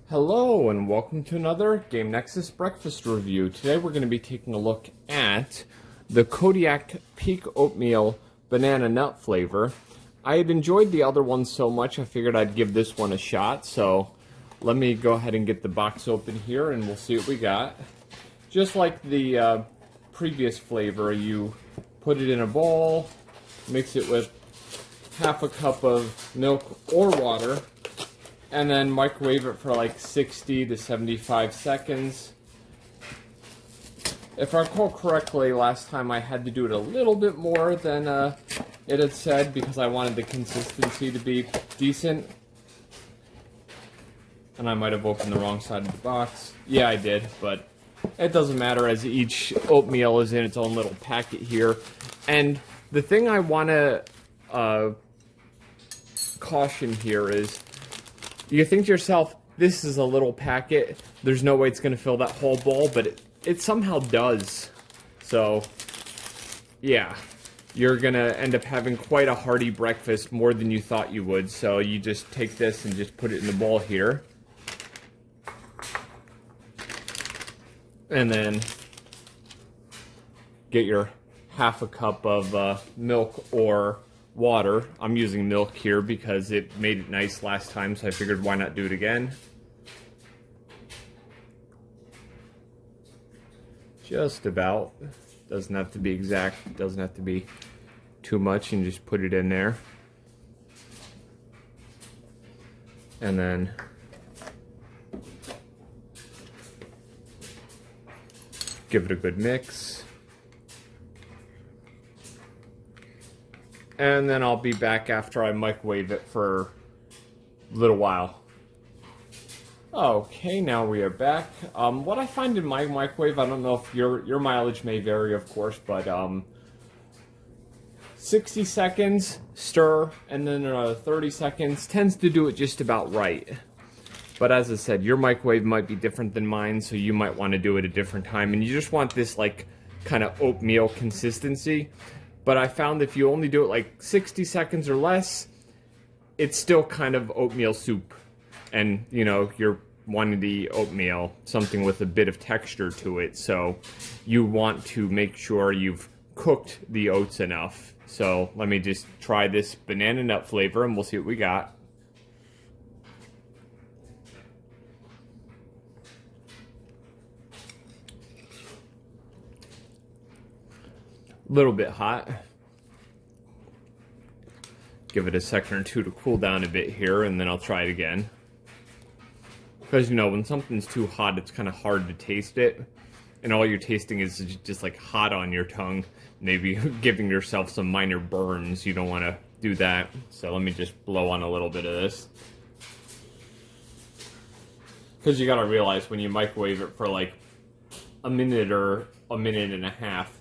Hello and welcome to another Game Nexus breakfast review. Today we're going to be taking a look at the Kodiak Peak Oatmeal Banana Nut flavor. I had enjoyed the other one so much I figured I'd give this one a shot, so let me go ahead and get the box open here and we'll see what we got. Just like the previous flavor, you put it in a bowl, mix it with half a cup of milk or water, and then microwave it for like 60 to 75 seconds. If I recall correctly, last time I had to do it a little bit more than it had said because I wanted the consistency to be decent. And I might have opened the wrong side of the box. Yeah, I did, but it doesn't matter as each oatmeal is in its own little packet here. And the thing I want to caution here is, you think to yourself, this is a little packet, there's no way it's going to fill that whole bowl, but it somehow does. So, yeah, you're going to end up having quite a hearty breakfast, more than you thought you would. So you just take this and just put it in the bowl here. And then get your half a cup of milk or water. I'm using milk here because it made it nice last time, so I figured why not do it again. Just about. Doesn't have to be exact, doesn't have to be too much, and just put it in there. And then give it a good mix. And then I'll be back after I microwave it for a little while. Okay, now we are back. What I find in my microwave, I don't know if your mileage may vary, of course, but 60 seconds, stir, and then another 30 seconds tends to do it just about right. But as I said, your microwave might be different than mine, so you might want to do it a different time, and you just want this like kind of oatmeal consistency. But I found if you only do it like 60 seconds or less, it's still kind of oatmeal soup. And, you know, you're wanting to eat oatmeal, something with a bit of texture to it. So you want to make sure you've cooked the oats enough. So let me just try this banana nut flavor and we'll see what we got. Little bit hot. Give it a second or two to cool down a bit here, and then I'll try it again. Because, you know, when something's too hot, it's kind of hard to taste it. And all you're tasting is just like hot on your tongue. Maybe giving yourself some minor burns. You don't want to do that. So let me just blow on a little bit of this. Because you got to realize when you microwave it for like a minute or a minute and a half,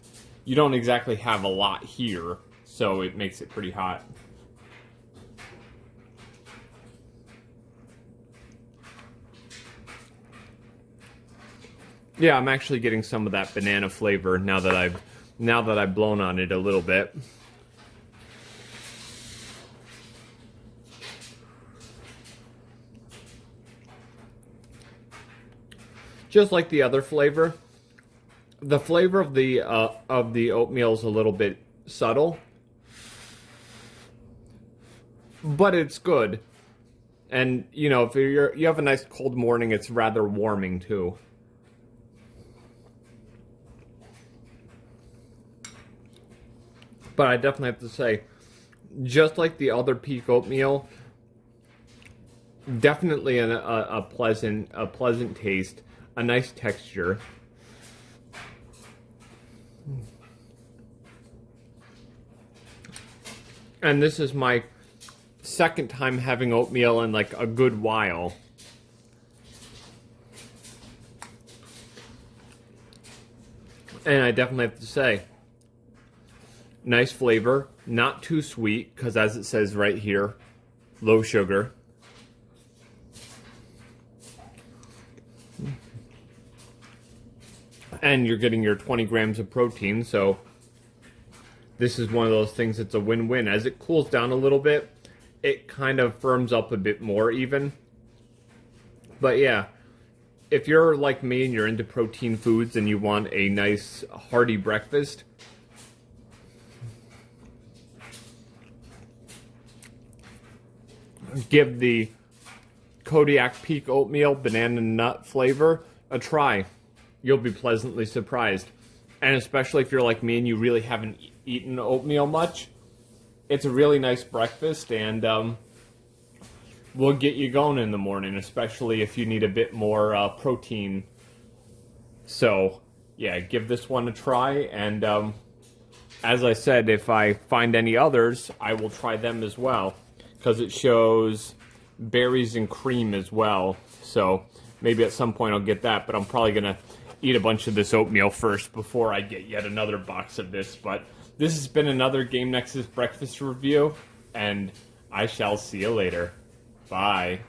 you don't exactly have a lot here, so it makes it pretty hot. Yeah, I'm actually getting some of that banana flavor now that I've blown on it a little bit. Just like the other flavor. The flavor of the oatmeal is a little bit subtle, but it's good. And you know, if you have a nice cold morning, it's rather warming too. But I definitely have to say, just like the other peak oatmeal, definitely a pleasant taste, a nice texture. And this is my second time having oatmeal in like a good while. And I definitely have to say, nice flavor, not too sweet, because as it says right here, low sugar. And you're getting your 20 grams of protein, so this is one of those things that's a win-win. As it cools down a little bit, it kind of firms up a bit more even. But yeah, if you're like me and you're into protein foods and you want a nice hearty breakfast, give the Kodiak Peak Oatmeal banana nut flavor a try. You'll be pleasantly surprised. And especially if you're like me and you really haven't eaten oatmeal much, it's a really nice breakfast, and will get you going in the morning, especially if you need a bit more protein. So, yeah, give this one a try, and as I said, if I find any others, I will try them as well, because it shows berries and cream as well. So maybe at some point I'll get that, but I'm probably going to eat a bunch of this oatmeal first before I get yet another box of this. But this has been another Game Nexus breakfast review, and I shall see you later. Bye.